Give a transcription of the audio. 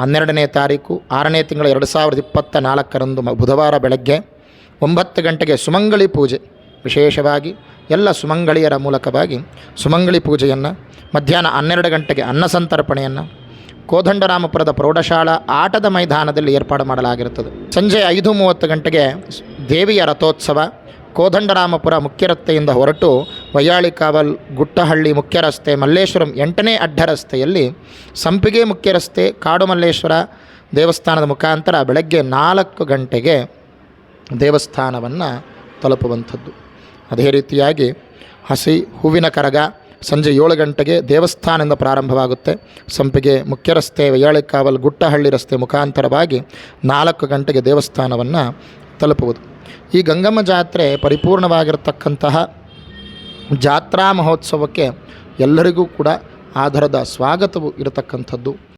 12ನೇ ತಾರೀಕು 6ನೇ ತಿಂಗಳ 2024 ಬುಧವಾರ ಬೆಳಗ್ಗೆ 9 ಗಂಟೆಗೆ ಸುಮಂಗಳಿ ಪೂಜೆ, ವಿಶೇಷವಾಗಿ ಎಲ್ಲ ಸುಮಂಗಳಿಯರ ಮೂಲಕವಾಗಿ ಸುಮಂಗಳಿ ಪೂಜೆಯನ್ನು, ಮಧ್ಯಾಹ್ನ 12 ಗಂಟೆಗೆ ಅನ್ನಸಂತರ್ಪಣೆಯನ್ನು ಕೋದಂಡರಾಮಪುರದ ಪ್ರೌಢಶಾಲಾ ಆಟದ ಮೈದಾನದಲ್ಲಿ ಏರ್ಪಾಡು ಮಾಡಲಾಗಿರುತ್ತದೆ. ಸಂಜೆ 5:30 ಗಂಟೆಗೆ ದೇವಿಯ ರಥೋತ್ಸವ ಕೋದಂಡರಾಮಪುರ ಮುಖ್ಯ ರಸ್ತೆಯಿಂದ ಹೊರಟು ವಯ್ಯಾಳಿಕಾವಲ್, ಗುಟ್ಟಹಳ್ಳಿ ಮುಖ್ಯ ರಸ್ತೆ, ಮಲ್ಲೇಶ್ವರಂ 8ನೇ ಅಡ್ಡ ರಸ್ತೆಯಲ್ಲಿ ಸಂಪಿಗೆ ಮುಖ್ಯ ರಸ್ತೆ, ಕಾಡು ಮಲ್ಲೇಶ್ವರ ದೇವಸ್ಥಾನದ ಮುಖಾಂತರ ಬೆಳಗ್ಗೆ 4 ಗಂಟೆಗೆ ದೇವಸ್ಥಾನವನ್ನು ತಲುಪುವಂಥದ್ದು. ಅದೇ ರೀತಿಯಾಗಿ ಹಸಿ ಹೂವಿನ ಕರಗ ಸಂಜೆ 7 ಗಂಟೆಗೆ ದೇವಸ್ಥಾನದಿಂದ ಪ್ರಾರಂಭವಾಗುತ್ತೆ. ಸಂಪಿಗೆ ಮುಖ್ಯ ರಸ್ತೆ, ವಯ್ಯಾಳಿಕಾವಲ್, ಗುಟ್ಟಹಳ್ಳಿ ರಸ್ತೆ ಮುಖಾಂತರವಾಗಿ 4 ಗಂಟೆಗೆ ದೇವಸ್ಥಾನವನ್ನು ತಲುಪುವುದು. ಈ ಗಂಗಮ್ಮ ಜಾತ್ರೆ ಪರಿಪೂರ್ಣವಾಗಿರತಕ್ಕಂತಹ ಜಾತ್ರಾ ಮಹೋತ್ಸವಕ್ಕೆ ಎಲ್ಲರಿಗೂ ಕೂಡ ಆಧಾರದ ಸ್ವಾಗತವು ಇರತಕ್ಕಂಥದ್ದು.